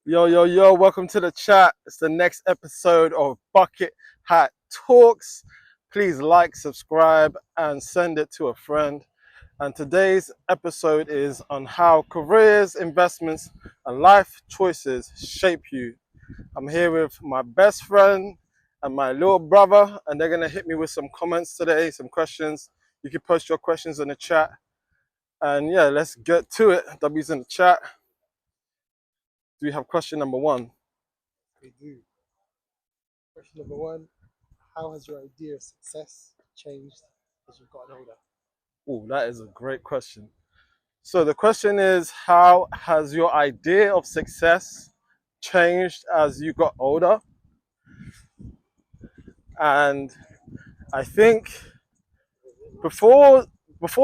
Yo, yo, yo, welcome to the chat. It's the next episode of Bucket Hat Talks. Please like, subscribe, and send it to a friend. And today's episode is on how careers, investments, and life choices shape you. I'm here with my best friend and my little brother, and they're going to hit me with some comments today, some questions. You can post your questions in the chat. And yeah, let's get to it. W's in the chat. Do we have question number one? We do. Question number one, how has your idea of success changed as you've gotten older? Oh, that is a great question. So the question is, how has your idea of success changed as you got older? And I think before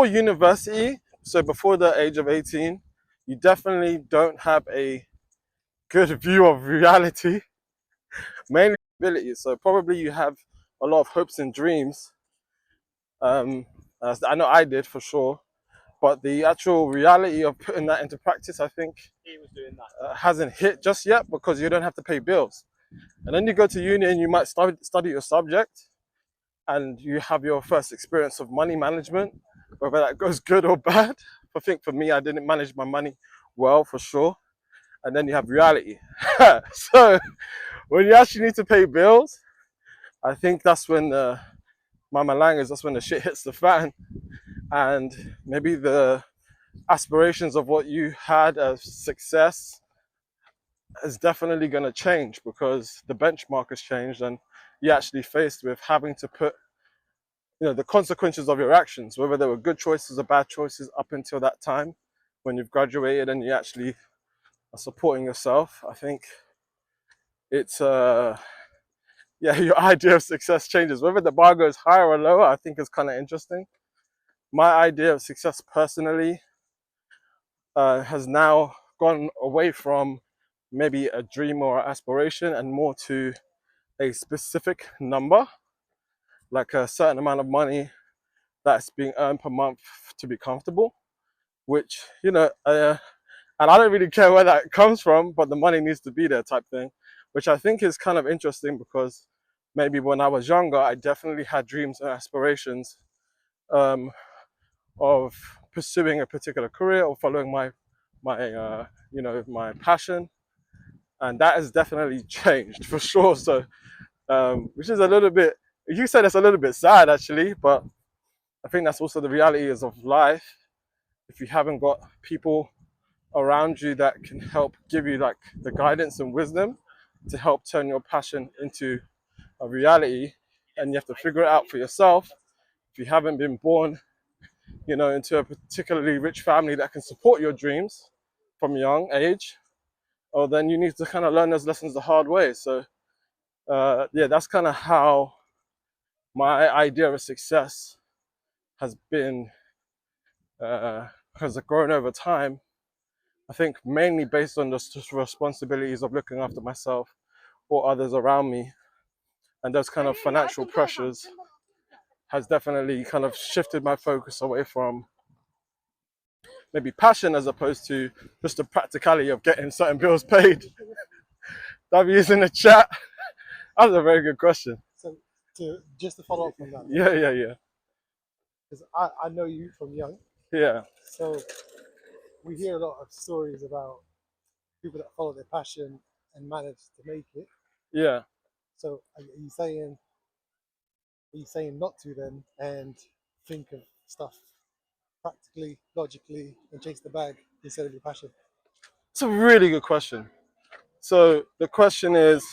university, so before the age of 18, you definitely don't have a good view of reality, mainly abilities. So probably you have a lot of hopes and dreams. As I know I did for sure, but the actual reality of putting that into practice, I think, hasn't hit just yet because you don't have to pay bills. And then you go to uni and you might study your subject and you have your first experience of money management, whether that goes good or bad. I think for me, I didn't manage my money well for sure. And then you have reality. So when you actually need to pay bills, I think that's when mama language, that's when the shit hits the fan. And maybe the aspirations of what you had as success is definitely going to change because the benchmark has changed and you're actually faced with having to put the consequences of your actions, whether they were good choices or bad choices up until that time when you've graduated and you actually are supporting yourself. I think it's your idea of success changes. Whether the bar goes higher or lower, I think is kind of interesting. My idea of success personally has now gone away from maybe a dream or aspiration and more to a specific number, like a certain amount of money that's being earned per month to be comfortable, which, and I don't really care where that comes from, but the money needs to be there type thing, which I think is kind of interesting because maybe when I was younger, I definitely had dreams and aspirations of pursuing a particular career or following my passion, and that has definitely changed for sure. So, which is a little bit, you said it's a little bit sad actually, but I think that's also the reality is of life. If you haven't got people around you that can help give you like the guidance and wisdom to help turn your passion into a reality, and you have to figure it out for yourself. If you haven't been born, into a particularly rich family that can support your dreams from a young age, or then you need to kind of learn those lessons the hard way. So, that's kind of how my idea of success has been, has grown over time. I think mainly based on the responsibilities of looking after myself or others around me, and those kind of financial pressures has definitely kind of shifted my focus away from maybe passion as opposed to just the practicality of getting certain bills paid. W's in the chat. That was a very good question. So, just to follow up on that, Yeah. because I know you from young. Yeah. So we hear a lot of stories about people that follow their passion and manage to make it. Yeah. So are you saying not to then and think of stuff practically, logically, and chase the bag instead of your passion? It's a really good question. So the question is,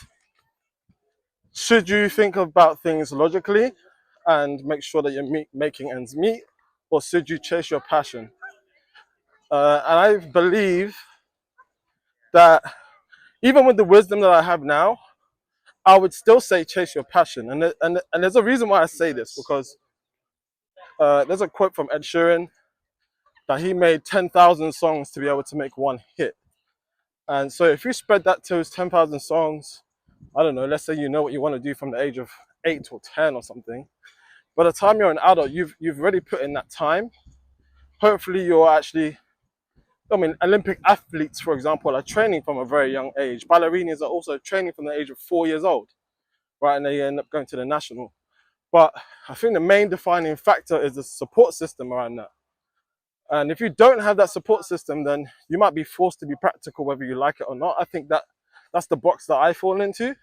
should you think about things logically and make sure that you're making ends meet, or should you chase your passion? And I believe that even with the wisdom that I have now, I would still say chase your passion. And there's a reason why I say this, because there's a quote from Ed Sheeran that he made 10,000 songs to be able to make one hit. And so if you spread that to 10,000 songs, I don't know, let's say you know what you want to do from the age of 8 or 10 or something. By the time you're an adult, you've already put in that time. Hopefully you're actually I mean, Olympic athletes, for example, are training from a very young age. Ballerinas are also training from the age of 4 years old, right? And they end up going to the national. But I think the main defining factor is the support system around that. And if you don't have that support system, then you might be forced to be practical whether you like it or not. I think that's the box that I fall into.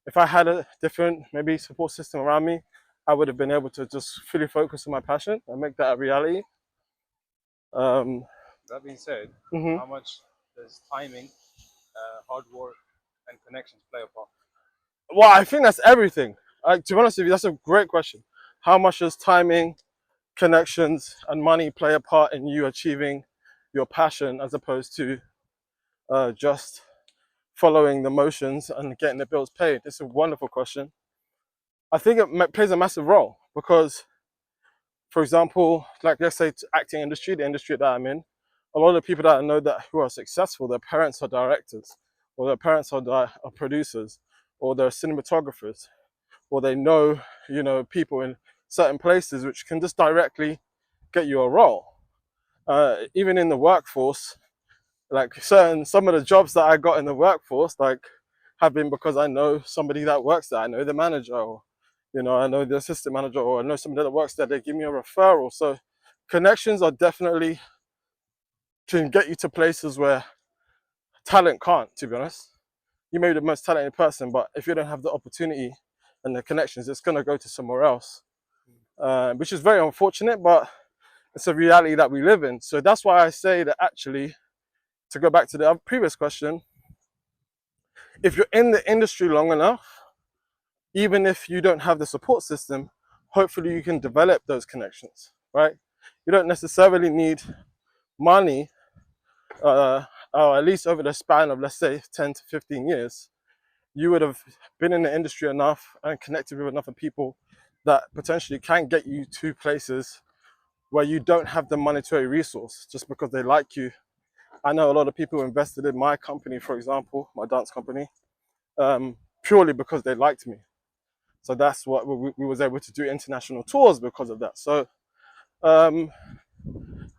If I had a different maybe support system around me, I would have been able to just fully focus on my passion and make that a reality. That being said, Mhm. how much does timing, hard work, and connections play a part? Well, I think that's everything. To be honest with you, that's a great question. How much does timing, connections, and money play a part in you achieving your passion as opposed to just following the motions and getting the bills paid? It's a wonderful question. I think it plays a massive role because, for example, like let's say acting industry, the industry that I'm in, a lot of the people that I know that who are successful, their parents are directors, or their parents are producers, or they're cinematographers, or they know, people in certain places which can just directly get you a role. Even in the workforce, like some of the jobs that I got in the workforce, like have been because I know somebody that works there. I know the manager, or I know the assistant manager, or I know somebody that works there. They give me a referral. So connections are definitely can get you to places where talent can't. To be honest, you may be the most talented person, but if you don't have the opportunity and the connections, it's gonna go to somewhere else, which is very unfortunate, but it's a reality that we live in. So that's why I say that actually, to go back to the previous question, if you're in the industry long enough, even if you don't have the support system, hopefully you can develop those connections, right? You don't necessarily need money, or at least over the span of, let's say, 10 to 15 years. You would have been in the industry enough and connected with enough people that potentially can get you to places where you don't have the monetary resource just because they like you. I know a lot of people who invested in my company, for example, my dance company, purely because they liked me. So that's what we was able to do international tours because of that. So um,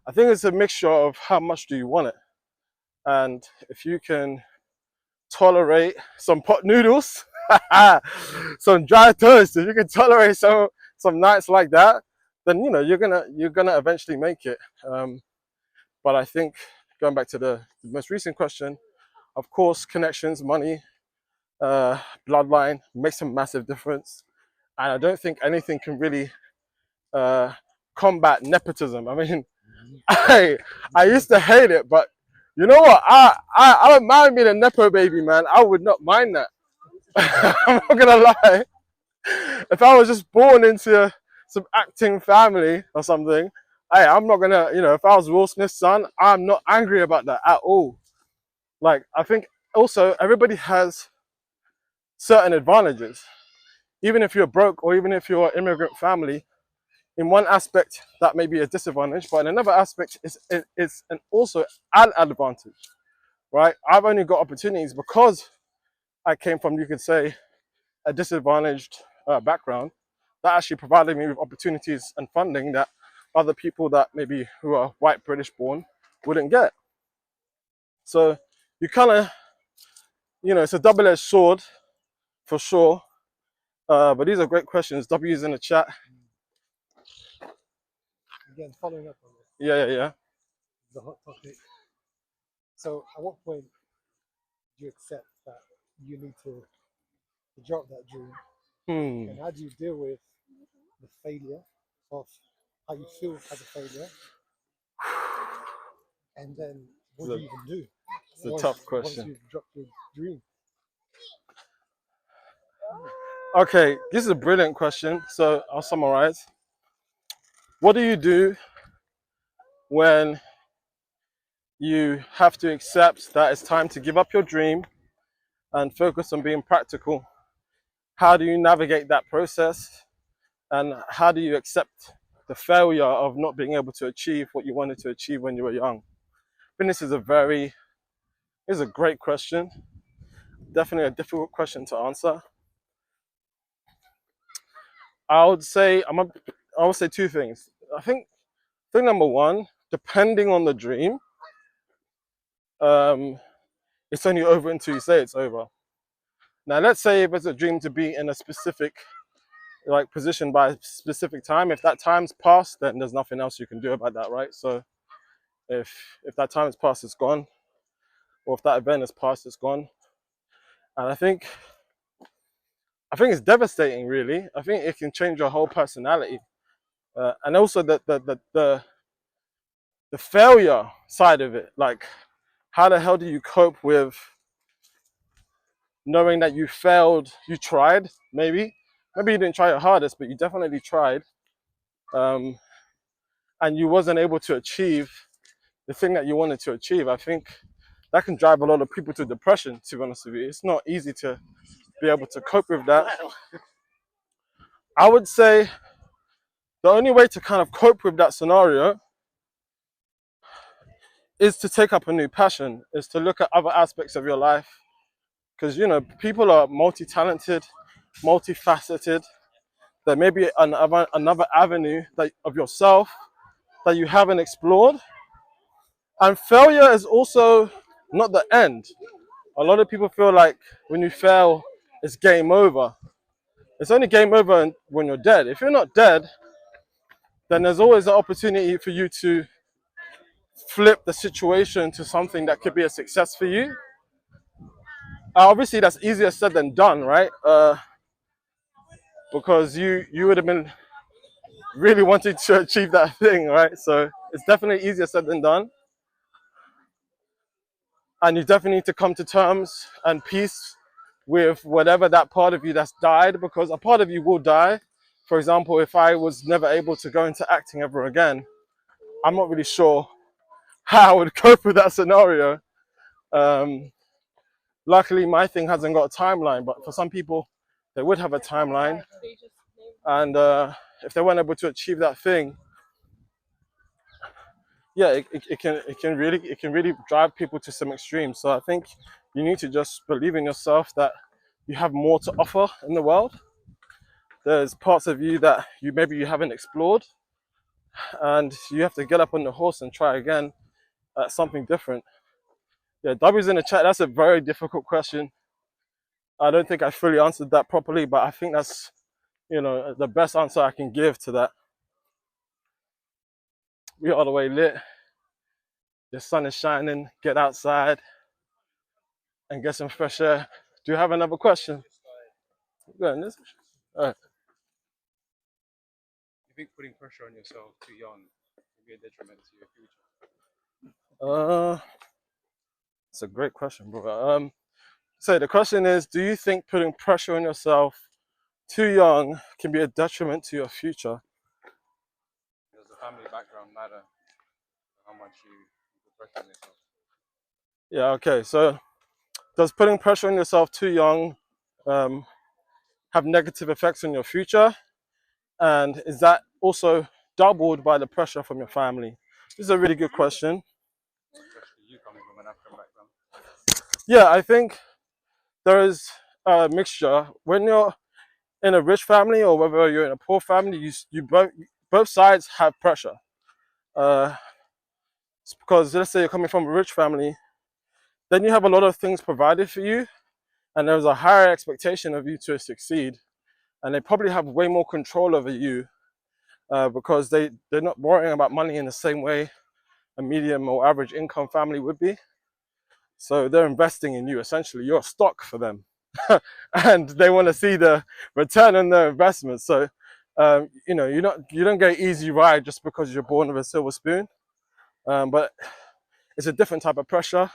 I think it's a mixture of how much do you want it, and if you can tolerate some pot noodles, some dry toast, if you can tolerate some nights like that, then you're gonna eventually make it. But I think going back to the most recent question, of course, connections, money, bloodline makes a massive difference, and I don't think anything can really combat nepotism. I mean, I used to hate it, but you know what? I don't mind being a nepo baby, man. I would not mind that. I'm not gonna lie. If I was just born into some acting family or something, hey, I'm not gonna, if I was Will Smith's son, I'm not angry about that at all. Like, I think also everybody has certain advantages. Even if you're broke or even if you're an immigrant family, in one aspect that may be a disadvantage, but in another aspect it's also an advantage, right? I've only got opportunities because I came from, you could say, a disadvantaged background that actually provided me with opportunities and funding that other people that maybe who are white British born wouldn't get. So you kind of, it's a double-edged sword for sure. But these are great questions. W's in the chat. Again, following up on this, Yeah. the hot topic. So, at what point do you accept that you need to drop that dream? And how do you deal with the failure of how you feel as a failure? And then what do you even do? It's a tough question. Once you've dropped your dream. Okay, this is a brilliant question. So I'll summarize. What do you do when you have to accept that it's time to give up your dream and focus on being practical? How do you navigate that process? And how do you accept the failure of not being able to achieve what you wanted to achieve when you were young? I think this is a great question. Definitely a difficult question to answer. I would say two things. I think thing number one, depending on the dream, it's only over until you say it's over. Now, let's say if it's a dream to be in a specific like position by a specific time, if that time's passed, then there's nothing else you can do about that, right? So if that time has passed, it's gone, or if that event has passed, it's gone. And I think it's devastating, really. I think it can change your whole personality, and also the failure side of it. Like, how the hell do you cope with knowing that you failed? You tried, maybe you didn't try your hardest, but you definitely tried, and you wasn't able to achieve the thing that you wanted to achieve. I think that can drive a lot of people to depression, to be honest with you. It's not easy to be able to cope with that. I would say the only way to kind of cope with that scenario is to take up a new passion, is to look at other aspects of your life. Because, people are multi-talented, multifaceted. There may be another avenue of yourself that you haven't explored. And failure is also not the end. A lot of people feel like when you fail, it's game over. It's only game over when you're dead. If you're not dead, then there's always an opportunity for you to flip the situation to something that could be a success for you. Obviously, that's easier said than done, right? Because you would have been really wanting to achieve that thing, right? So it's definitely easier said than done. And you definitely need to come to terms and peace with whatever that part of you that's died, because a part of you will die. For example, if I was never able to go into acting ever again, I'm not really sure how I would cope with that scenario. Luckily, my thing hasn't got a timeline, but for some people, they would have a timeline. And if they weren't able to achieve that thing, yeah, it can really drive people to some extremes. So I think you need to just believe in yourself that you have more to offer in the world. There's parts of you that maybe you haven't explored, and you have to get up on the horse and try again at something different. Yeah, W's in the chat. That's a very difficult question. I don't think I fully answered that properly, but I think that's, the best answer I can give to that. We are all the way lit. The sun is shining. Get outside and get some fresh air. Do you have another question? Go ahead. All right. You think putting pressure on yourself too young can be a detriment to your future? It's a great question, bro. So the question is, do you think putting pressure on yourself too young can be a detriment to your future? Does the family background matter how much you put pressure on yourself? Yeah, okay. So does putting pressure on yourself too young have negative effects on your future? And is that also doubled by the pressure from your family? This is a really good question. Especially you coming from an African background. Yeah, I think there is a mixture. When you're in a rich family or whether you're in a poor family, you both sides have pressure. It's because let's say you're coming from a rich family, then you have a lot of things provided for you, and there's a higher expectation of you to succeed, and they probably have way more control over you because they're not worrying about money in the same way a medium or average income family would be. So they're investing in you. Essentially, you're a stock for them. And they want to see the return on their investment. So, you don't get an easy ride just because you're born with a silver spoon. But it's a different type of pressure.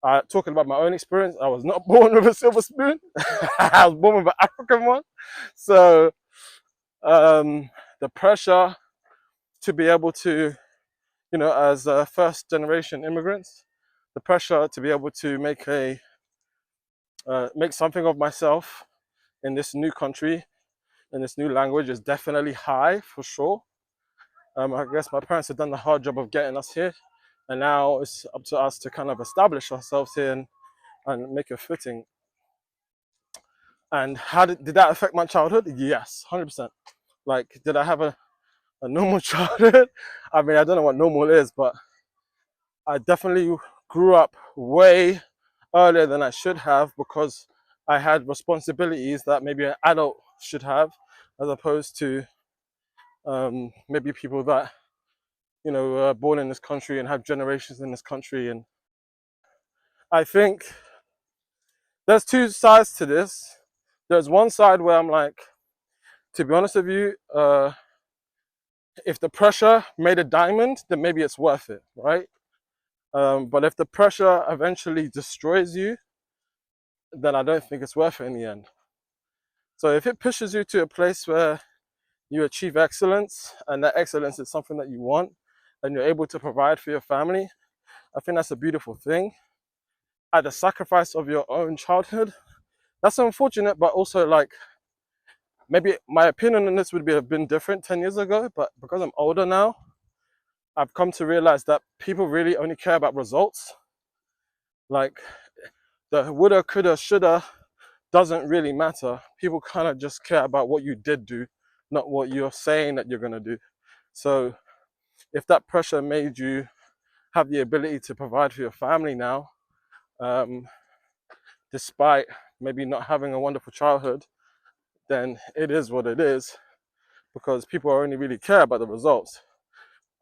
Talking about my own experience, I was not born with a silver spoon. I was born with an African one. So the pressure to be able to, as first generation immigrants, the pressure to be able to make something of myself in this new country, in this new language is definitely high for sure. I guess my parents have done the hard job of getting us here, and now it's up to us to kind of establish ourselves here and make a footing. And how did that affect my childhood? Yes, 100%. Like, did I have a a normal childhood. I mean, I don't know what normal is, but I definitely grew up way earlier than I should have because I had responsibilities that maybe an adult should have, as opposed to maybe people that, you know, were born in this country and have generations in this country. And I think there's two sides to this. There's one side where I'm like, to be honest with you, if the pressure made a diamond, then maybe it's worth it, right? But if the pressure eventually destroys you, then I don't think it's worth it in the end. So if it pushes you to a place where you achieve excellence, and that excellence is something that you want, and you're able to provide for your family, I think that's a beautiful thing. At the sacrifice of your own childhood, that's unfortunate, but also like, maybe my opinion on this would have been different 10 years ago, but because I'm older now, I've come to realize that people really only care about results. Like, the woulda, coulda, shoulda doesn't really matter. People kind of just care about what you did do, not what you're saying that you're going to do. So if that pressure made you have the ability to provide for your family now, despite maybe not having a wonderful childhood, then it is what it is, because people only really care about the results.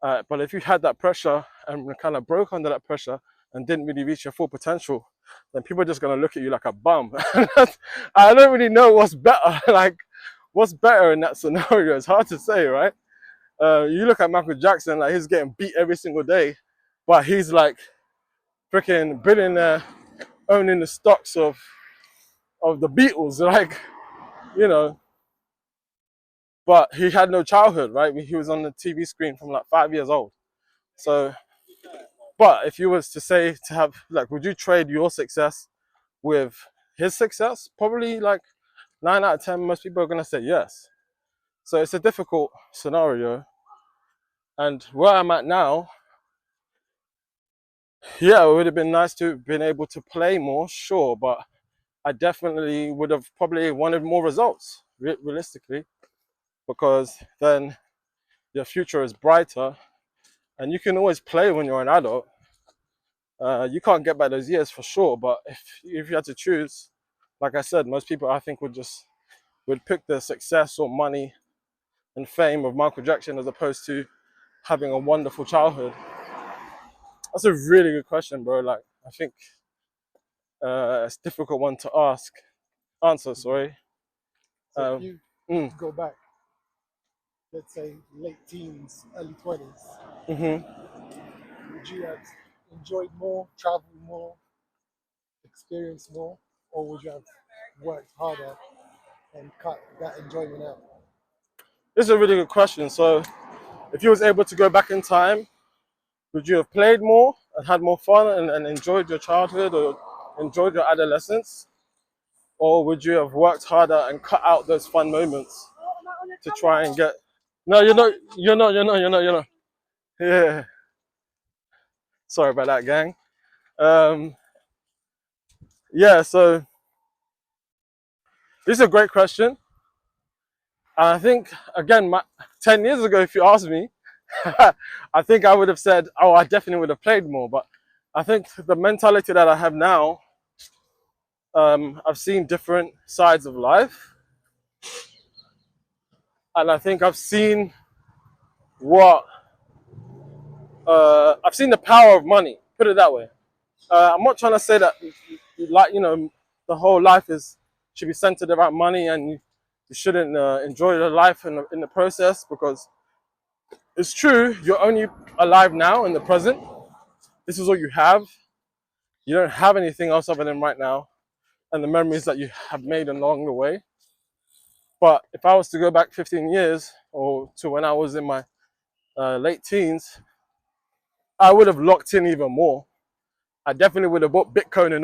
But if you had that pressure and kind of broke under that pressure and didn't really reach your full potential, then people are just going to look at you like a bum. I don't really know what's better. Like, what's better in that scenario? It's hard to say, right? You look at Michael Jackson, like, he's getting beat every single day, but he's like freaking billionaire, owning the stocks of the Beatles, like, you know. But he had no childhood, right? He was on the TV screen from like 5 years old. So, but if you was to say to have, like, would you trade your success with his success? Probably like 9 out of 10, most people are going to say yes. So it's a difficult scenario. And where I'm at now, yeah, it would have been nice to have been able to play more, sure, but I definitely would have probably wanted more results, realistically, because then your future is brighter, and you can always play when you're an adult. You can't get back those years for sure, but if you had to choose, like I said, most people I think would pick the success or money and fame of Michael Jackson as opposed to having a wonderful childhood. That's a really good question, bro. Like, I think it's a difficult one to answer. Sorry. So if you go back, let's say late teens, early 20s, would you have enjoyed more, traveled more, experienced more, or would you have worked harder and cut that enjoyment out? This is a really good question. So, if you was able to go back in time, would you have played more and had more fun and enjoyed your childhood or enjoyed your adolescence? Or would you have worked harder and cut out those fun moments to try and get... No, you're not. Yeah. Sorry about that, gang. Yeah, so this is a great question. And I think, again, 10 years ago, if you asked me, I think I would have said, oh, I definitely would have played more. But I think the mentality that I have now, I've seen different sides of life. And I think I've seen I've seen the power of money, put it that way. I'm not trying to say that, like, you know, the whole life should be centered around money and you shouldn't enjoy your life in the process, because it's true, you're only alive now in the present. This is all you have. You don't have anything else other than right now and the memories that you have made along the way. But if I was to go back 15 years or to when I was in my late teens, I would have locked in even more. I definitely would have bought Bitcoin in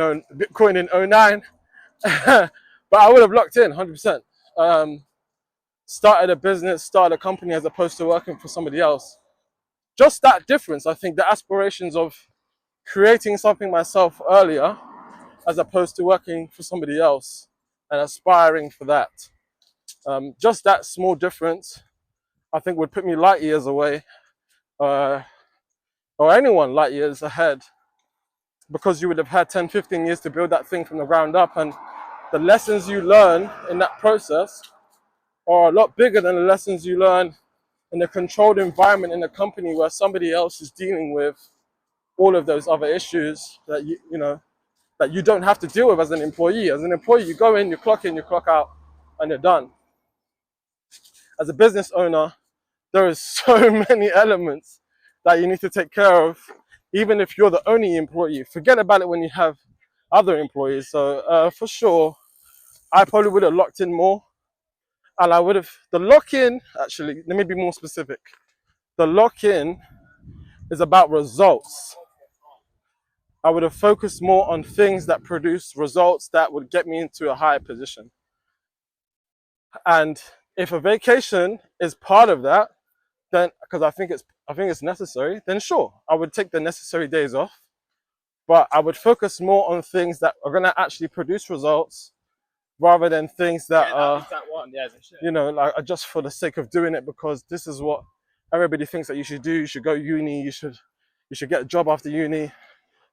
09, but I would have locked in 100%. Started a business, started a company as opposed to working for somebody else. Just that difference, I think, the aspirations of creating something myself earlier as opposed to working for somebody else and aspiring for that. Just that small difference, I think would put me light years away, or anyone light years ahead, because you would have had 10, 15 years to build that thing from the ground up. And the lessons you learn in that process are a lot bigger than the lessons you learn in a controlled environment in a company where somebody else is dealing with all of those other issues that that you don't have to deal with as an employee. As an employee, you go in, you clock out, and you're done. As a business owner, there is so many elements that you need to take care of, even if you're the only employee. Forget about it when you have other employees. So for sure, I probably would have locked in more. And I would have, the lock-in, actually, let me be more specific. The lock-in is about results. I would have focused more on things that produce results that would get me into a higher position. And if a vacation is part of that, then, because I think it's necessary, then sure, I would take the necessary days off. But I would focus more on things that are going to actually produce results, rather than things that are, like, are just for the sake of doing it, because this is what everybody thinks that you should do. You should go uni. You should get a job after uni.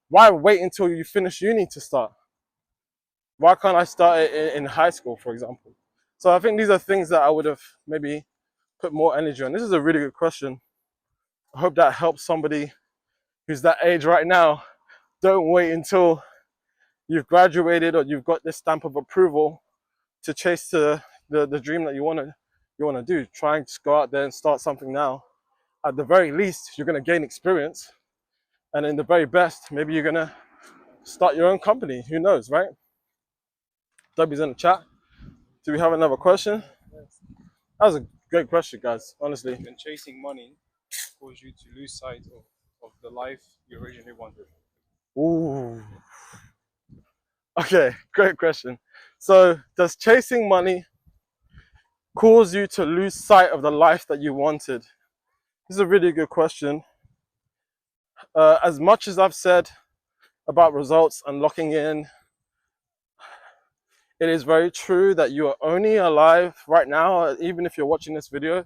Why wait until you finish uni to start? Why can't I start it in high school, for example? So I think these are things that I would have maybe put more energy on. This is a really good question. I hope that helps somebody who's that age right now. Don't wait until you've graduated or you've got this stamp of approval to chase the dream that you want to do. Try and just go out there and start something now. At the very least, you're going to gain experience, and in the very best, maybe you're going to start your own company. Who knows, right? Dobby's in the chat. Do we have another question? That was a great question, guys, honestly. And chasing money cause you to lose sight of the life you originally wanted. Ooh. Okay, great question. So, does chasing money cause you to lose sight of the life that you wanted? This is a really good question. As much as I've said about results and locking in, it is very true that you are only alive right now. Even if you're watching this video,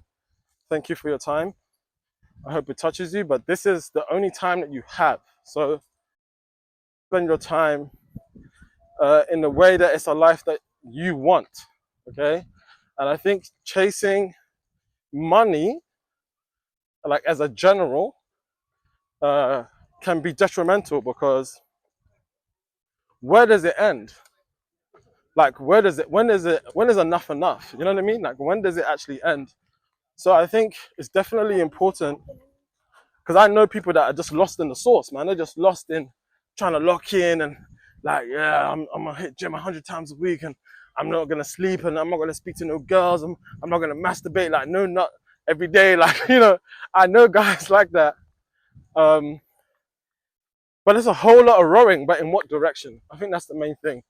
thank you for your time. I hope it touches you, but this is the only time that you have. So spend your time in the way that it's a life that you want, okay? And I think chasing money, like as a general, can be detrimental, because where does it end? Like, when is enough enough? You know what I mean? Like, when does it actually end? So I think it's definitely important, because I know people that are just lost in the sauce, man. They're just lost in trying to lock in and like, yeah, I'm gonna hit gym 100 times a week, and I'm not gonna sleep, and I'm not gonna speak to no girls. I'm not gonna masturbate, like, no, not every day. Like, I know guys like that. But it's a whole lot of rowing, but in what direction? I think that's the main thing.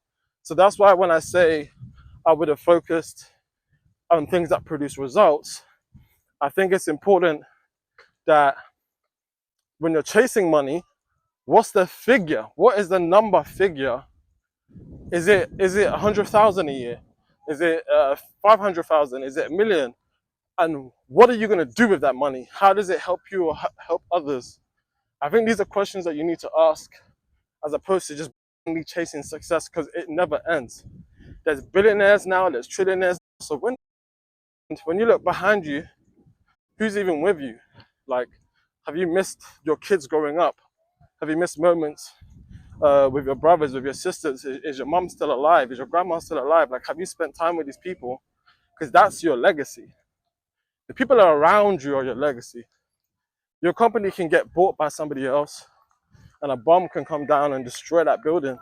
So that's why when I say I would have focused on things that produce results, I think it's important that when you're chasing money, what's the figure? What is the number figure? Is it 100,000 a year? Is it 500,000? Is it 1 million? And what are you going to do with that money? How does it help you or help others? I think these are questions that you need to ask, as opposed to just chasing success, because it never ends. There's billionaires now, there's trillionaires. So when you look behind you, who's even with you? Like, have you missed your kids growing up? Have you missed moments with your brothers, with your sisters? Is your mom still alive? Is your grandma still alive? Like, have you spent time with these people? Because that's your legacy. The people that are around you are your legacy. Your company can get bought by somebody else, and a bomb can come down and destroy that building,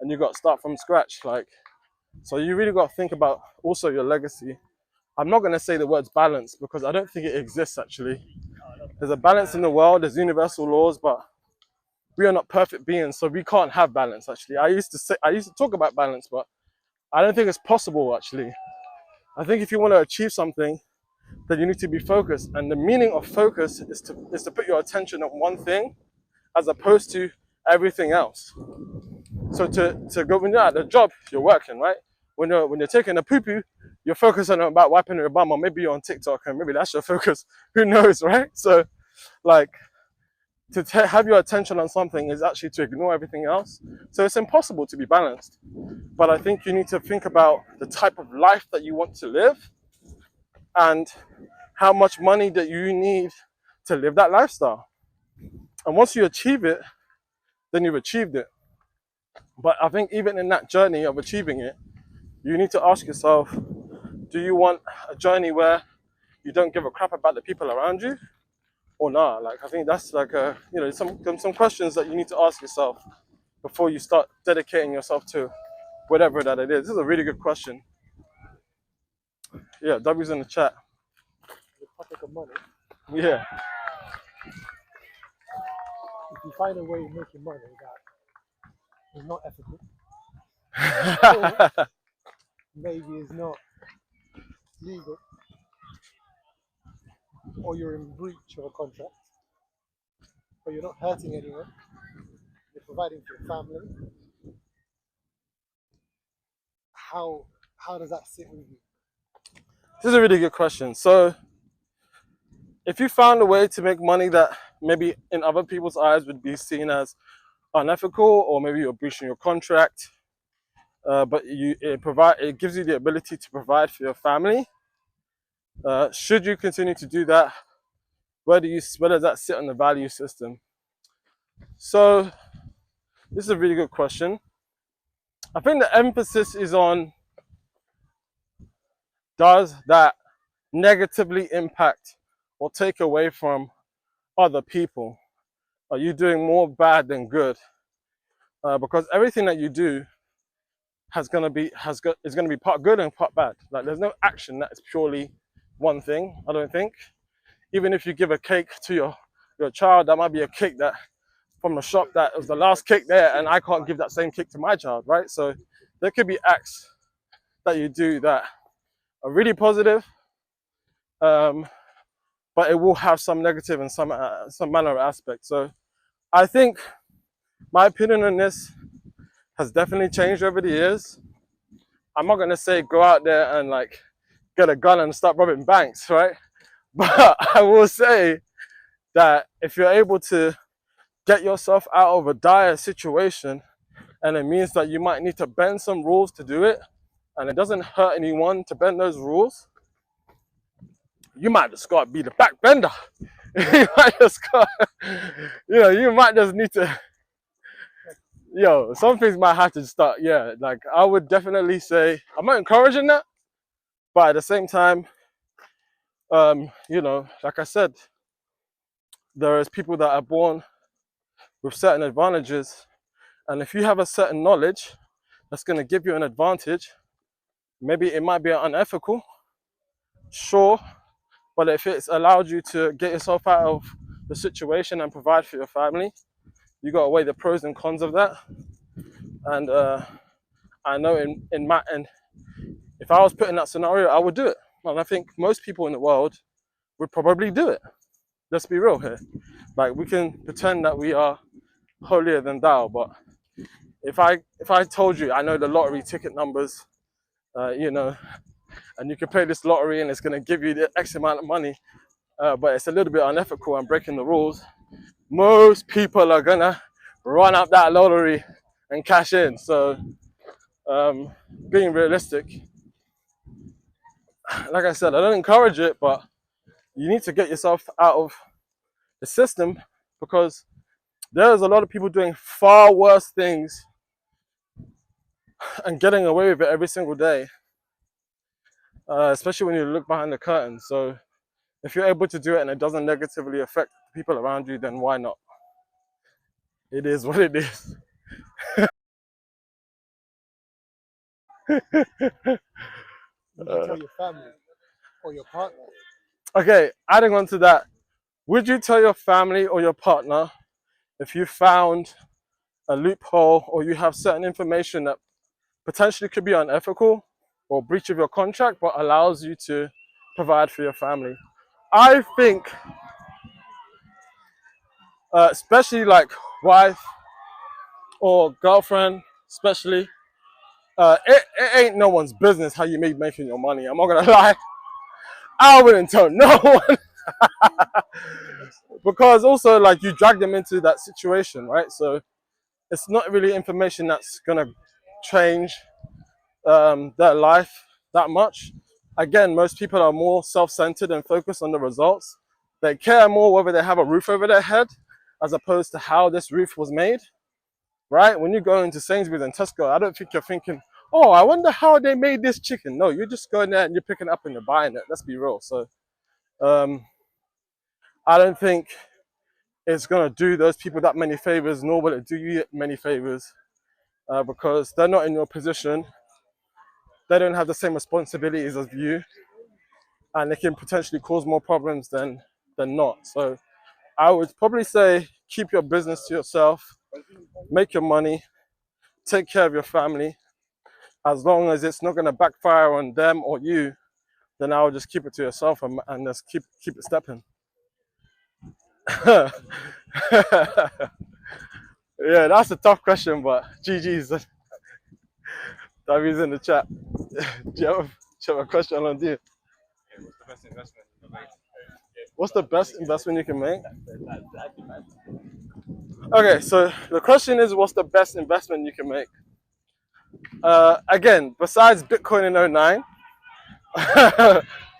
and you got to start from scratch. Like, so you really got to think about also your legacy. I'm not going to say the words balance, because I don't think it exists, actually. There's a balance in the world, there's universal laws, but we are not perfect beings, so we can't have balance, actually. I used to talk about balance, but I don't think it's possible, actually. I think if you want to achieve something, then you need to be focused. And the meaning of focus is to put your attention on one thing, as opposed to everything else. So to go, when you're at the job, you're working, right? When you're taking a poo-poo, you're focusing on about wiping your bum, or maybe you're on TikTok and maybe that's your focus. Who knows, right? So, like, to have your attention on something is actually to ignore everything else. So it's impossible to be balanced. But I think you need to think about the type of life that you want to live and how much money that you need to live that lifestyle. And once you achieve it, then you've achieved it. But I think even in that journey of achieving it, you need to ask yourself, do you want a journey where you don't give a crap about the people around you? Or not? Like, I think that's like some questions that you need to ask yourself before you start dedicating yourself to whatever that it is. This is a really good question. Yeah, W's in the chat. The topic of money. Yeah. If you find a way of making money that is not ethical, or maybe is not legal, or you're in breach of a contract, but you're not hurting anyone, you're providing for your family, how does that sit with you? This is a really good question. So, if you found a way to make money that maybe in other people's eyes would be seen as unethical, or maybe you're breaching your contract, but it gives you the ability to provide for your family. Should you continue to do that? Where does that sit on the value system? So this is a really good question. I think the emphasis is on, does that negatively impact or take away from other people? Are you doing more bad than good? Because everything that you do is going to be part good and part bad. Like, there's no action that is purely one thing, I don't think. Even if you give a cake to your child, that might be a cake that from a shop that was the last cake there, and I can't give that same cake to my child, right? So there could be acts that you do that are really positive, but it will have some negative and some manner of aspect. So I think my opinion on this has definitely changed over the years. I'm not gonna say go out there and like get a gun and start robbing banks, right? But I will say that if you're able to get yourself out of a dire situation, and it means that you might need to bend some rules to do it, and it doesn't hurt anyone to bend those rules, you might just gotta be the back bender. You might just you might just need to, some things might have to start. Yeah, like I would definitely say, I'm not encouraging that, but at the same time, like I said, there is people that are born with certain advantages, and if you have a certain knowledge that's going to give you an advantage, maybe it might be unethical, sure, but if it's allowed you to get yourself out of the situation and provide for your family, you got to weigh the pros and cons of that. And I know and if I was put in that scenario, I would do it. And I think most people in the world would probably do it. Let's be real here. Like, we can pretend that we are holier than thou, but if I told you I know the lottery ticket numbers, and you can play this lottery and it's going to give you the X amount of money, but it's a little bit unethical and breaking the rules, most people are going to run up that lottery and cash in. So being realistic, like I said, I don't encourage it, but you need to get yourself out of the system, because there's a lot of people doing far worse things and getting away with it every single day, especially when you look behind the curtain. So if you're able to do it and it doesn't negatively affect people around you, then why not? It is what it is. Would you tell your family or your partner? Okay, adding on to that, would you tell your family or your partner if you found a loophole or you have certain information that potentially could be unethical or breach of your contract but allows you to provide for your family? I think, especially like wife or girlfriend, especially, It ain't no one's business how you making your money. I'm not gonna lie. I wouldn't tell no one. Because also, like, you drag them into that situation, right? So it's not really information that's gonna change their life that much. Again, most people are more self-centered and focused on the results. They care more whether they have a roof over their head as opposed to how this roof was made, right? When you go into Sainsbury's and Tesco, I don't think you're thinking, oh, I wonder how they made this chicken. No, you're just going there and you're picking it up and you're buying it. Let's be real. So I don't think it's going to do those people that many favors, nor will it do you many favors, because they're not in your position. They don't have the same responsibilities as you, and they can potentially cause more problems than not. So I would probably say keep your business to yourself, make your money, take care of your family. As long as it's not going to backfire on them or you, then I would just keep it to yourself and just keep it stepping. Yeah, that's a tough question, but GG's. Davi's in the chat. Do you have a question on you? What's the best investment you can make? Okay, so the question is, what's the best investment you can make? Again, besides Bitcoin in 09,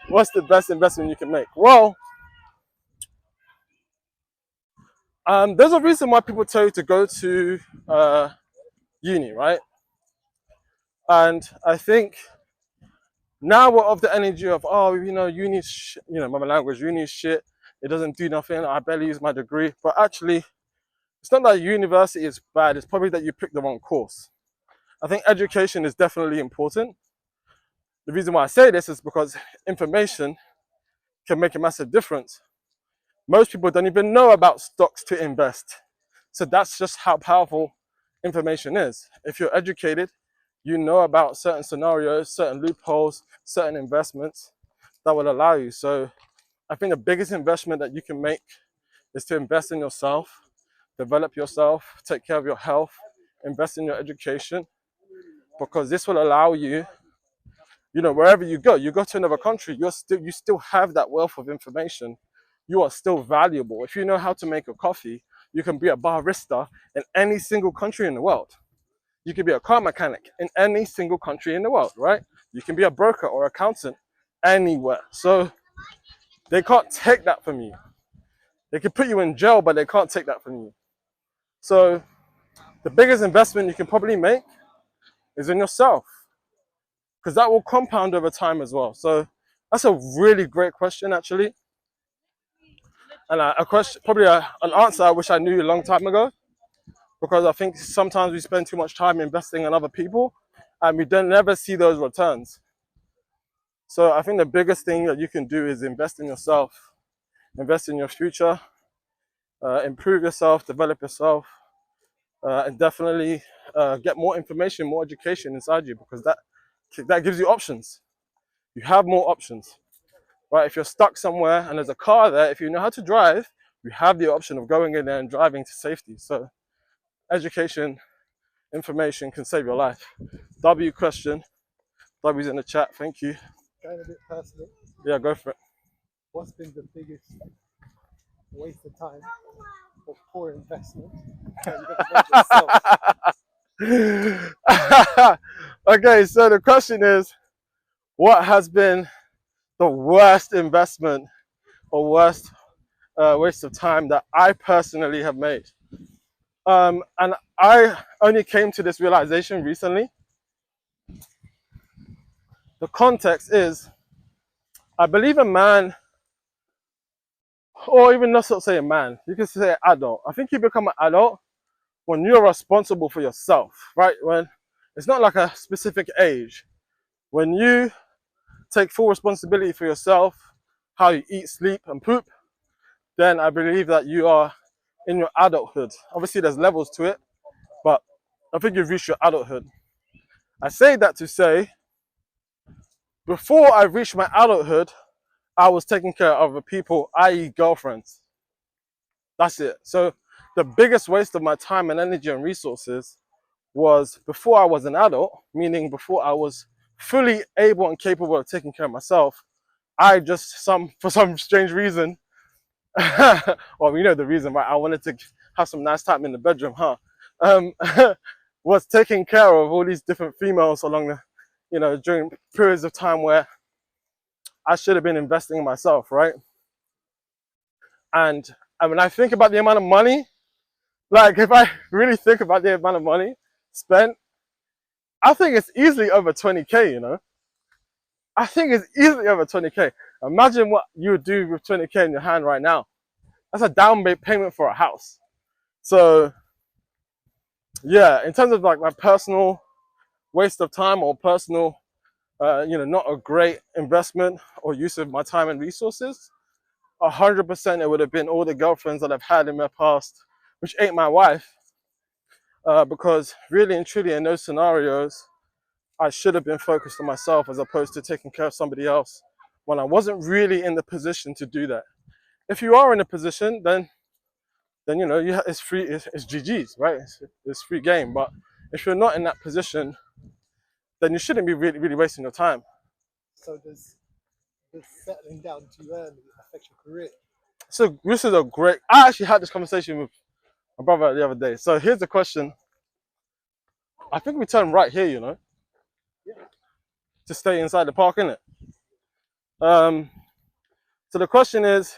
what's the best investment you can make? Well, there's a reason why people tell you to go to uni, right? And I think now we're of the energy of, oh, uni's, my language, uni's shit. It doesn't do nothing. I barely use my degree. But actually, it's not that university is bad. It's probably that you picked the wrong course. I think education is definitely important. The reason why I say this is because information can make a massive difference. Most people don't even know about stocks to invest. So that's just how powerful information is. If you're educated, you know about certain scenarios, certain loopholes, certain investments that will allow you. So I think the biggest investment that you can make is to invest in yourself, develop yourself, take care of your health, invest in your education, because this will allow you, wherever you go to another country, you still have that wealth of information. You are still valuable. If you know how to make a coffee, you can be a barista in any single country in the world. You can be a car mechanic in any single country in the world, right? You can be a broker or accountant anywhere. So they can't take that from you. They can put you in jail, but they can't take that from you. So the biggest investment you can probably make is in yourself, because that will compound over time as well. So that's a really great question, actually. And an answer I wish I knew a long time ago, because I think sometimes we spend too much time investing in other people and we don't never see those returns. So I think the biggest thing that you can do is invest in yourself, invest in your future, improve yourself, develop yourself, and definitely get more information, more education inside you, because that gives you options. You have more options, right? If you're stuck somewhere and there's a car there, if you know how to drive, you have the option of going in there and driving to safety. So education, information can save your life. W question. W's in the chat. Thank you. Going a bit personal. Yeah, go for it. What's been the biggest waste of time or poor investment that you've ever made yourself? Okay, so the question is, what has been the worst investment or worst waste of time that I personally have made? And I only came to this realization recently. The context is, I believe a man, or even not say a man, you can say adult. I think you become an adult when you're responsible for yourself, right? When it's not like a specific age. When you take full responsibility for yourself, how you eat, sleep, and poop, then I believe that you are in your adulthood. Obviously, there's levels to it, but I think you've reached your adulthood. I say that to say, before I reached my adulthood, I was taking care of other people, i.e. girlfriends. That's it. So the biggest waste of my time and energy and resources was before I was an adult, meaning before I was fully able and capable of taking care of myself. I just, for some strange reason, well, you know the reason, right? I wanted to have some nice time in the bedroom, huh? Was taking care of all these different females along the, you know, during periods of time where I should have been investing in myself, right? And when I think about the amount of money, like if I really think about the amount of money spent, I think it's easily over 20K, you know? I think it's easily over 20K. Imagine what you would do with 20K in your hand right now. That's a down payment for a house. So yeah, in terms of like my personal waste of time or personal, you know, not a great investment or use of my time and resources, 100% it would have been all the girlfriends that I've had in my past, which ain't my wife, because really and truly in those scenarios, I should have been focused on myself as opposed to taking care of somebody else when I wasn't really in the position to do that. If you are in a position, then you know it's free. It's GG's, right? It's free game. But if you're not in that position, then you shouldn't be really wasting your time. So does settling down too early affect your career? So this is a great. I actually had this conversation with my brother the other day. So here's the question. I think we turn right here, you know, to stay inside the park, innit? So the question is,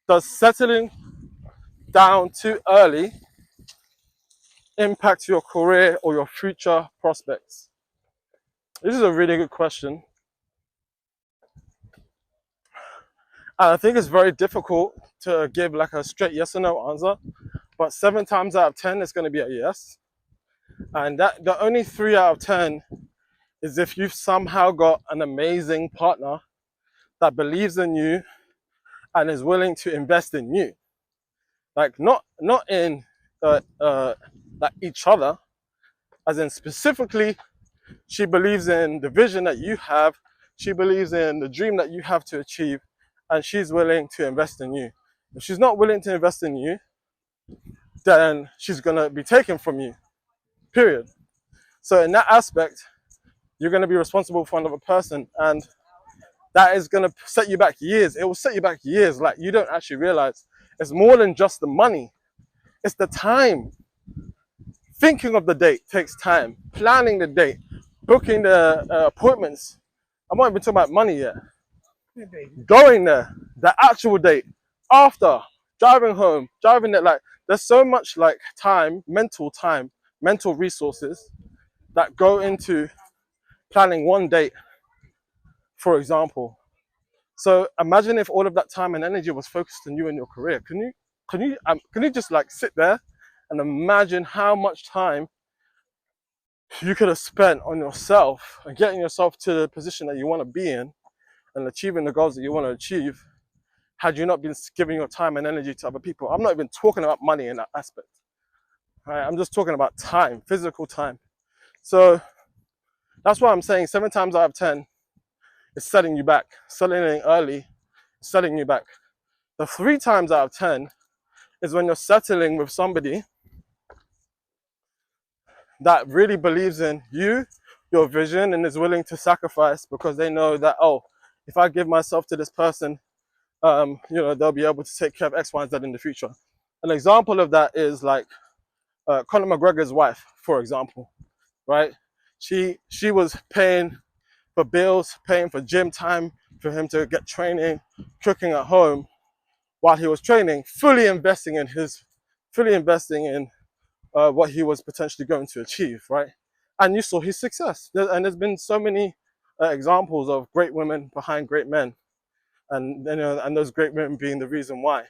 does settling down too early impact your career or your future prospects? This is a really good question. And I think it's very difficult to give like a straight yes or no answer, but 7 times out of 10 it's going to be a yes. And that the only 3 out of 10 is if you've somehow got an amazing partner that believes in you and is willing to invest in you. Like not in like each other, as in specifically she believes in the vision that you have, she believes in the dream that you have to achieve, and she's willing to invest in you. If she's not willing to invest in you, then she's gonna be taken from you, period. So in that aspect, you're gonna be responsible for another person, and that is gonna set you back years. It will set you back years, like you don't actually realize. It's more than just the money, it's the time. Thinking of the date takes time, planning the date, booking the appointments. I'm not even talking about money yet. Going there, the actual date, after, driving home, driving there, like there's so much like time, mental resources that go into planning one date, for example. So imagine if all of that time and energy was focused on you and your career. Can you just like sit there and imagine how much time you could have spent on yourself and getting yourself to the position that you want to be in and achieving the goals that you want to achieve, had you not been giving your time and energy to other people? I'm not even talking about money in that aspect. Right? I'm just talking about time, physical time. So that's why I'm saying 7 times out of 10, it's setting you back. Settling early, setting you back. The 3 times out of 10 is when you're settling with somebody that really believes in you, your vision, and is willing to sacrifice because they know that, oh, if I give myself to this person, you know, they'll be able to take care of X, Y, and Z in the future. An example of that is like Conor McGregor's wife, for example, right? She was paying for bills, paying for gym time for him to get training, cooking at home while he was training, fully investing in what he was potentially going to achieve, right? And you saw his success. And there's been so many examples of great women behind great men, and you know, and those great women being the reason why.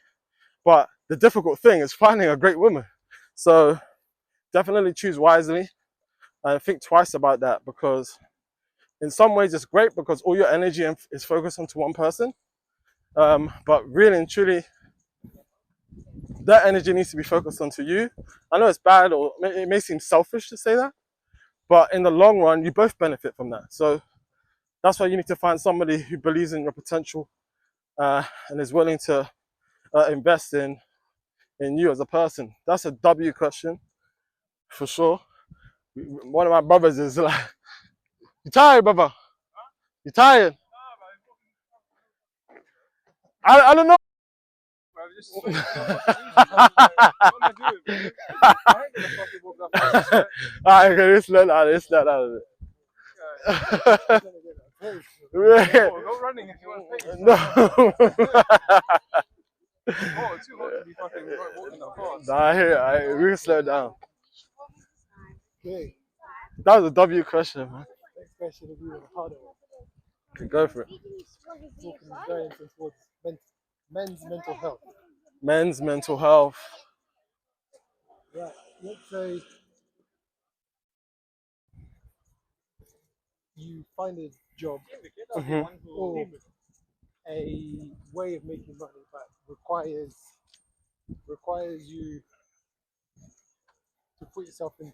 But the difficult thing is finding a great woman. So definitely choose wisely and think twice about that, because in some ways it's great because all your energy is focused onto one person. But really and truly, that energy needs to be focused onto you. I know it's bad, or it may seem selfish to say that, but in the long run, you both benefit from that. So that's why you need to find somebody who believes in your potential and is willing to invest in you as a person. That's a W question, for sure. One of my brothers is like, "You tired, brother? You tired?" I don't know. Bro, just switch to the fucking easy. What am I doing, bro? I ain't gonna fucking walk that fast, right? Alright, okay, let's let out of it. Go running if you want to pace. No. Oh, it's too hot to be fucking walking that fast. Nah, I hear it. We can slow down. Okay. That was a W question, man. Next question will be a harder one. Okay, go for it. Talking very into towards men's mental health. Men's mental health. Right. Let's say you find a job or a way of making money, but requires you to put yourself in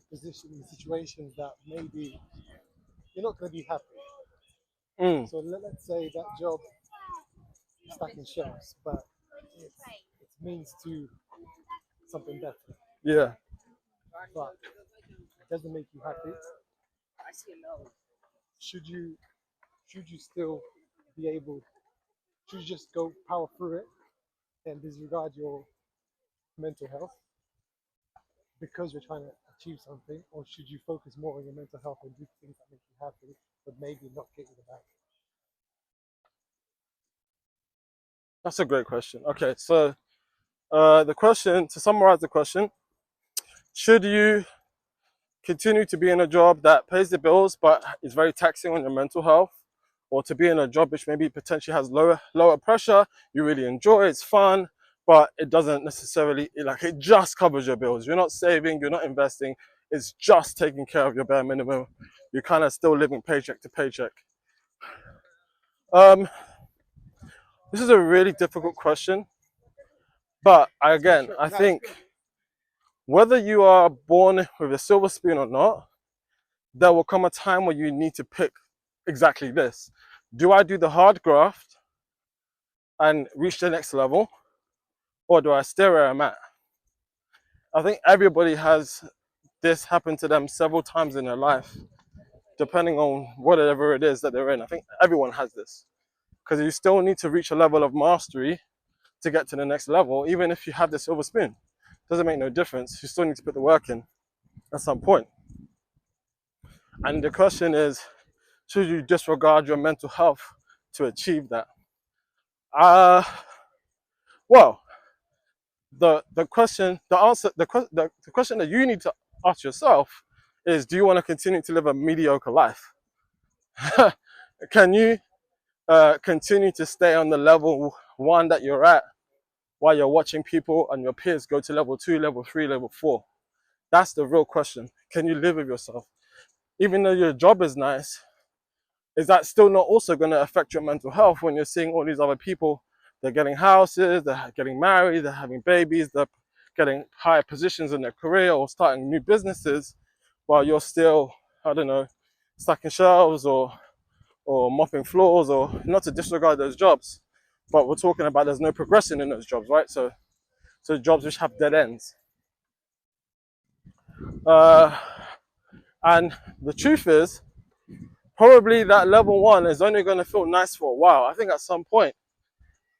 situations that maybe you're not going to be happy. So let's say that job is stacking shelves, but it's means to something better. Yeah. But it doesn't make you happy. Should you still be able? Should you just go power through it and disregard your mental health because you're trying to achieve something, or should you focus more on your mental health and do things that make you happy, but maybe not get you the bank? That's a great question. Okay, so the question, to summarize the question, should you continue to be in a job that pays the bills but is very taxing on your mental health, or to be in a job which maybe potentially has lower pressure, you really enjoy, it's fun, but it doesn't necessarily, like, it just covers your bills. You're not saving, you're not investing, it's just taking care of your bare minimum. You're kind of still living paycheck to paycheck. This is a really difficult question, but I think whether you are born with a silver spoon or not, there will come a time where you need to pick exactly this. Do I do the hard graft and reach the next level, or do I stay where I'm at? I think everybody has this happen to them several times in their life, depending on whatever it is that they're in. I think everyone has this, because you still need to reach a level of mastery to get to the next level, even if you have the silver spoon. Doesn't make no difference. You still need to put the work in at some point. And the question is, should you disregard your mental health to achieve that? Well, the question that you need to ask yourself is, do you want to continue to live a mediocre life? Can you continue to stay on the level 1 that you're at while you're watching people and your peers go to level 2, level 3, level 4? That's the real question. Can you live with yourself? Even though your job is nice, is that still not also going to affect your mental health when you're seeing all these other people? They're getting houses, they're getting married, they're having babies, they're getting higher positions in their career or starting new businesses, while you're still, I don't know, stacking shelves or mopping floors, or not to disregard those jobs, but we're talking about there's no progression in those jobs, right? So jobs which have dead ends. And the truth is, probably that level 1 is only going to feel nice for a while. I think at some point,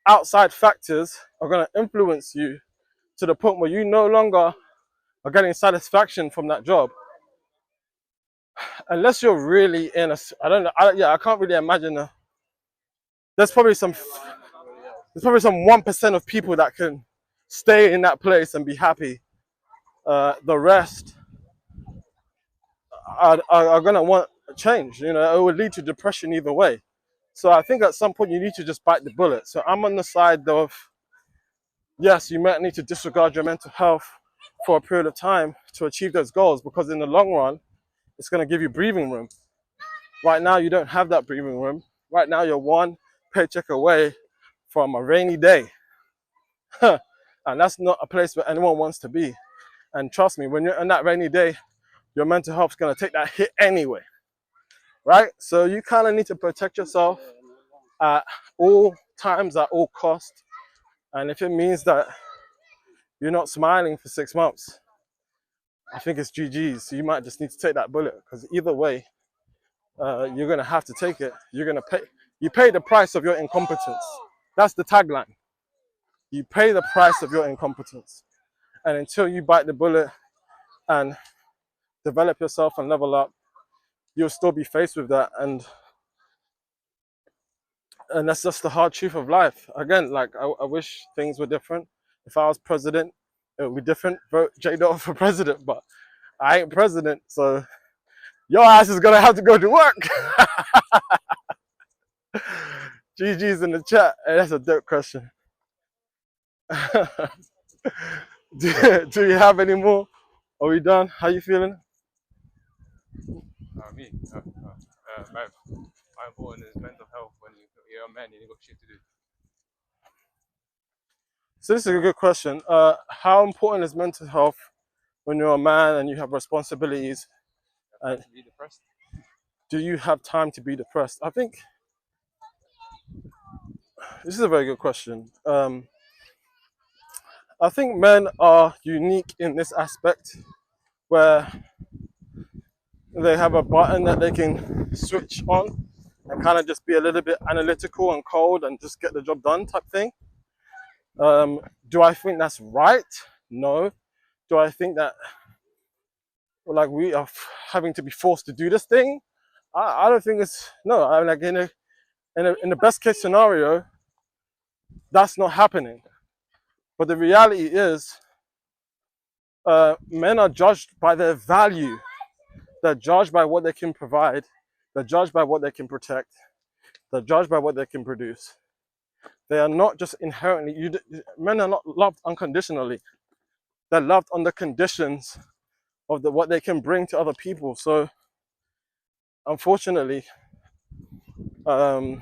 outside factors are going to influence you to the point where you no longer are getting satisfaction from that job. Unless you're really in a, I don't know, I can't really imagine there's probably some 1% of people that can stay in that place and be happy. The rest are going to want a change. You know, it will lead to depression either way. So I think at some point you need to just bite the bullet. So I'm on the side of, yes, you might need to disregard your mental health for a period of time to achieve those goals, because in the long run, it's going to give you breathing room. Right now, you don't have that breathing room. Right now, you're one paycheck away from a rainy day. And that's not a place where anyone wants to be. And trust me, when you're in that rainy day, your mental health is going to take that hit anyway. Right? So you kind of need to protect yourself at all times, at all costs. And if it means that you're not smiling for 6 months, I think it's GG's. So you might just need to take that bullet, because either way, you're gonna have to take it. You're gonna pay. You pay the price of your incompetence. That's the tagline. You pay the price of your incompetence, and until you bite the bullet and develop yourself and level up, you'll still be faced with that. And that's just the hard truth of life. Again, like I wish things were different. If I was president, it would be different. Vote J Dot for president, but I ain't president, so your ass is gonna have to go to work. GG's in the chat. Hey, that's a dope question. do you have any more? Are we done? How you feeling? Me, my important is mental health when you're a man and you've got shit to do. So this is a good question. How important is mental health when you're a man and you have responsibilities? To be depressed. Do you have time to be depressed? I think this is a very good question. I think men are unique in this aspect, where they have a button that they can switch on and kind of just be a little bit analytical and cold and just get the job done type thing. Do I think that's right? No. Do I think that like we are having to be forced to do this thing? I don't think it's, no. I'm like in the best case scenario, that's not happening. But the reality is, men are judged by their value. They're judged by what they can provide. They're judged by what they can protect. They're judged by what they can produce. They are not just inherently, men are not loved unconditionally. They're loved on the conditions of what they can bring to other people. So, unfortunately, as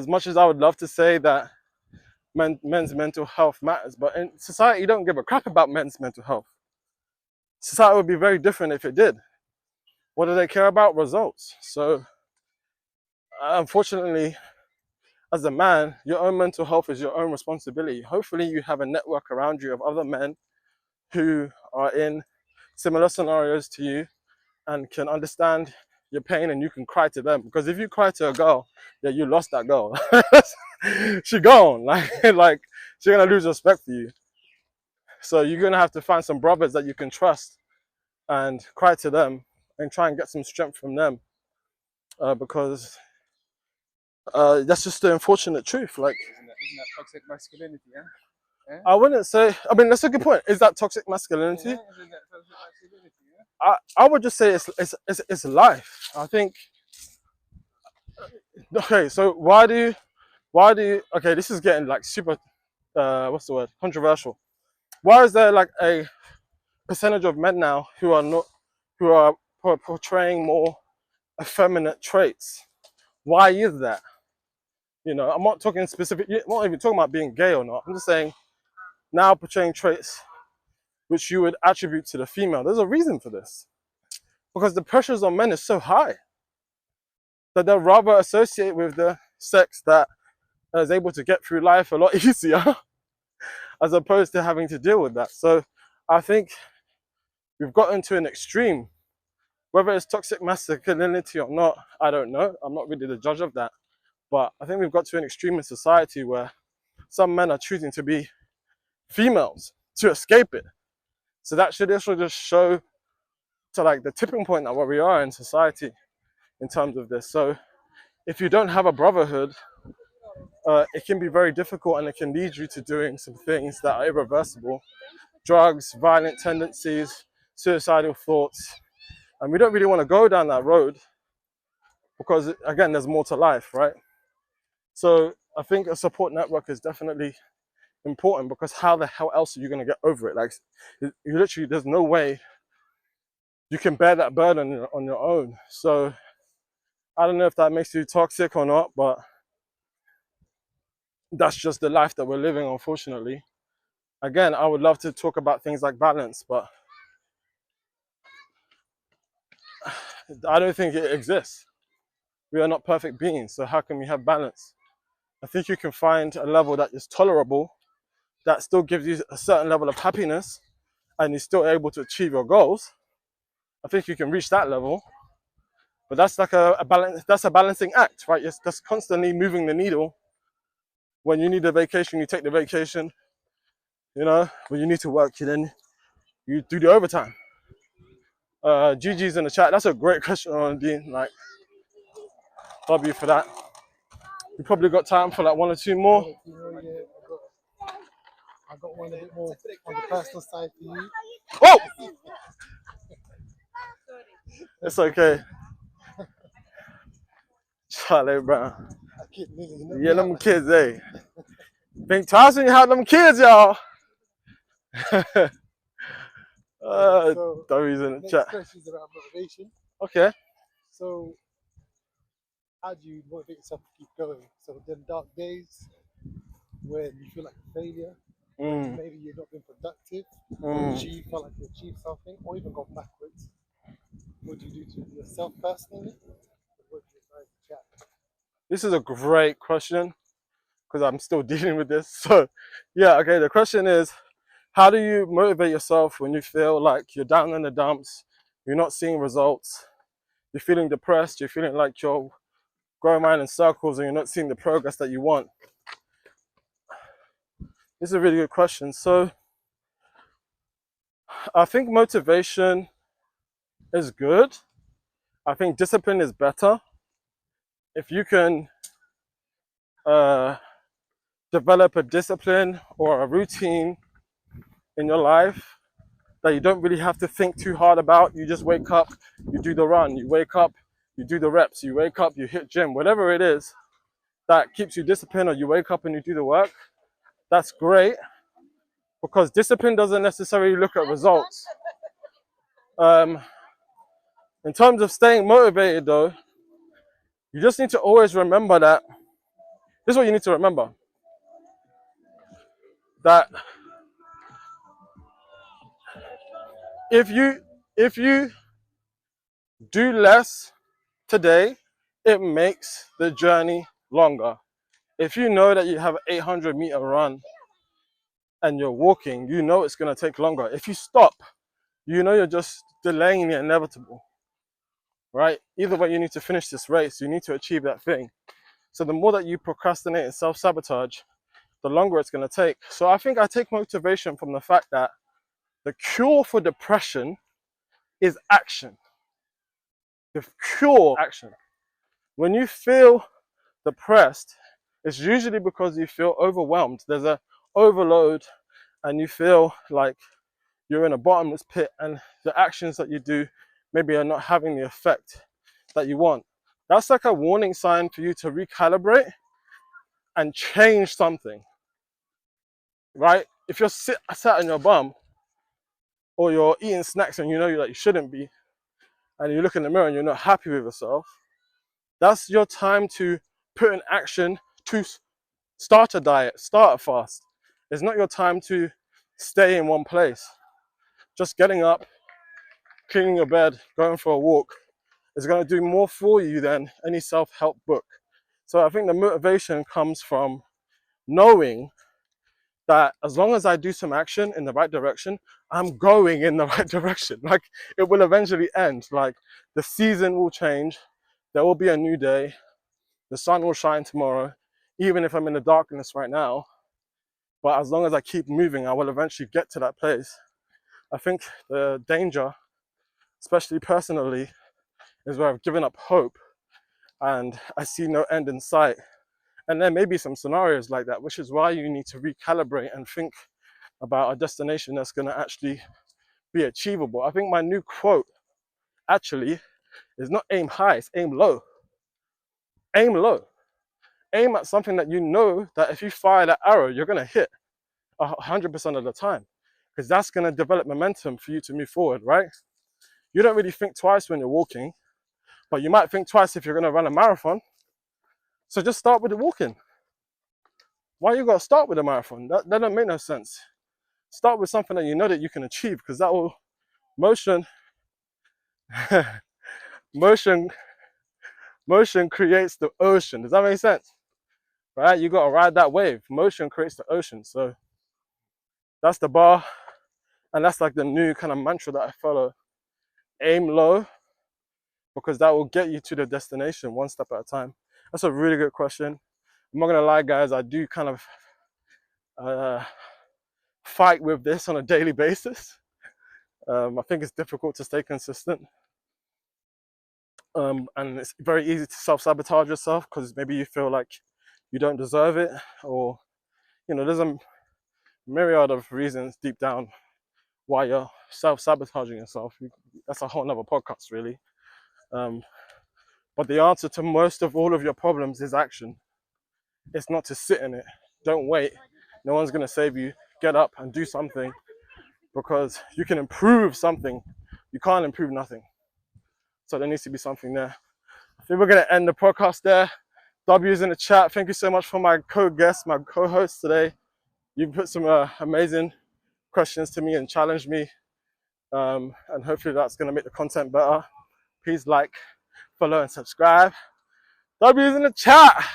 much as I would love to say that men's mental health matters, but in society, you don't give a crap about men's mental health. Society would be very different if it did. What do they care about? Results. So, unfortunately, as a man, your own mental health is your own responsibility. Hopefully, you have a network around you of other men who are in similar scenarios to you and can understand your pain, and you can cry to them. Because if you cry to a girl, yeah, you lost that girl. She gone. Like she's gonna lose respect for you. So you're gonna have to find some brothers that you can trust and cry to them and try and get some strength from them, because that's just the unfortunate truth. Like, Isn't that toxic masculinity? Yeah? I wouldn't say. I mean, that's a good point. Is that toxic masculinity? Yeah, isn't that toxic masculinity? Yeah? I would just say it's life. I think. Okay, so why do you? Okay, this is getting like super. What's the word? Controversial. Why is there like a percentage of men now who are portraying more effeminate traits? Why is that? You know, I'm not talking specific. I'm not even talking about being gay or not. I'm just saying now portraying traits which you would attribute to the female. There's a reason for this, because the pressures on men is so high that they'll rather associate with the sex that is able to get through life a lot easier as opposed to having to deal with that. So I think we've gotten to an extreme. Whether it's toxic masculinity or not, I don't know. I'm not really the judge of that. But I think we've got to an extreme in society where some men are choosing to be females to escape it. So that should also just show to like the tipping point of where we are in society in terms of this. So if you don't have a brotherhood, it can be very difficult, and it can lead you to doing some things that are irreversible. Drugs, violent tendencies, suicidal thoughts. And we don't really want to go down that road because, again, there's more to life, right? So I think a support network is definitely important, because how the hell else are you going to get over it? Like, you literally, there's no way you can bear that burden on your own. So I don't know if that makes you toxic or not, but that's just the life that we're living, unfortunately. Again, I would love to talk about things like balance, but I don't think it exists. We are not perfect beings, so how can we have balance? I think you can find a level that is tolerable, that still gives you a certain level of happiness, and you're still able to achieve your goals, I think you can reach that level. But that's like a balance. That's a balancing act, right? Yes, that's constantly moving the needle. When you need a vacation, you take the vacation. You know, when you need to work, you do the overtime. GG's in the chat. That's a great question on Dean. Like, W for that. We probably got time for like one or two more. I got one a bit more on the personal side for you. Oh! It's okay. Charlie Brown. Yeah, them kids, eh? Think twice when you have them kids, y'all. So, W's in the next chat. question is about motivation. Okay. So, how do you motivate yourself to keep going? So, then dark days when you feel like a failure, maybe you've not been productive, or felt like you achieved something, or even gone backwards. What do you do to yourself personally? What do you advise the chat? This is a great question because I'm still dealing with this. So, yeah, okay. The question is, how do you motivate yourself when you feel like you're down in the dumps, you're not seeing results, you're feeling depressed, you're feeling like you're going around in circles and you're not seeing the progress that you want? This is a really good question. So, I think motivation is good. I think discipline is better. If you can develop a discipline or a routine in your life that you don't really have to think too hard about, you just wake up, you do the run, you wake up, you do the reps, you wake up, you hit gym, whatever it is that keeps you disciplined, or you wake up and you do the work, that's great, because discipline doesn't necessarily look at results. In terms of staying motivated though, you just need to always remember that, this is what you need to remember, that if you do less today, it makes the journey longer. If you know that you have an 800-meter run and you're walking, you know it's going to take longer. If you stop, you know you're just delaying the inevitable, right? Either way, you need to finish this race. You need to achieve that thing. So the more that you procrastinate and self-sabotage, the longer it's going to take. So I think I take motivation from the fact that the cure for depression is action. The cure, action. When you feel depressed, it's usually because you feel overwhelmed. There's an overload and you feel like you're in a bottomless pit and the actions that you do maybe are not having the effect that you want. That's like a warning sign for you to recalibrate and change something, right? If you're sat on your bum or you're eating snacks and you know that you shouldn't be, and you look in the mirror and you're not happy with yourself, that's your time to put in action to start a diet, start a fast. It's not your time to stay in one place. Just getting up, cleaning your bed, going for a walk is going to do more for you than any self-help book. So I think the motivation comes from knowing that as long as I do some action in the right direction, I'm going in the right direction. Like, it will eventually end. Like, the season will change. There will be a new day. The sun will shine tomorrow, even if I'm in the darkness right now. But as long as I keep moving, I will eventually get to that place. I think the danger, especially personally, is where I've given up hope and I see no end in sight. And there may be some scenarios like that, which is why you need to recalibrate and think about a destination that's going to actually be achievable. I think my new quote actually is not aim high, it's aim low. Aim low. Aim at something that you know that if you fire that arrow, you're going to hit 100% of the time, because that's going to develop momentum for you to move forward, right? You don't really think twice when you're walking, but you might think twice if you're going to run a marathon. So just start with the walking. Why you got to start with a marathon? That don't make no sense. Start with something that you know that you can achieve, because that will motion creates the ocean. Does that make sense? Right? You got to ride that wave. Motion creates the ocean. So that's the bar. And that's like the new kind of mantra that I follow. Aim low, because that will get you to the destination one step at a time. That's a really good question. I'm not gonna lie, guys, I do kind of fight with this on a daily basis. I think it's difficult to stay consistent. And it's very easy to self-sabotage yourself because maybe you feel like you don't deserve it, or, you know, there's a myriad of reasons deep down why you're self-sabotaging yourself. That's a whole nother podcast, really. But the answer to most of all of your problems is action. It's not to sit in it. Don't wait. No one's going to save you. Get up and do something, because you can improve something. You can't improve nothing. So there needs to be something there. I think we're going to end the podcast there. W's in the chat. Thank you so much for my co-guest, my co-host today. You put some amazing questions to me and challenged me. And hopefully that's going to make the content better. Please like, follow, and subscribe. W's in the chat.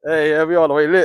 Hey, we all the way lit.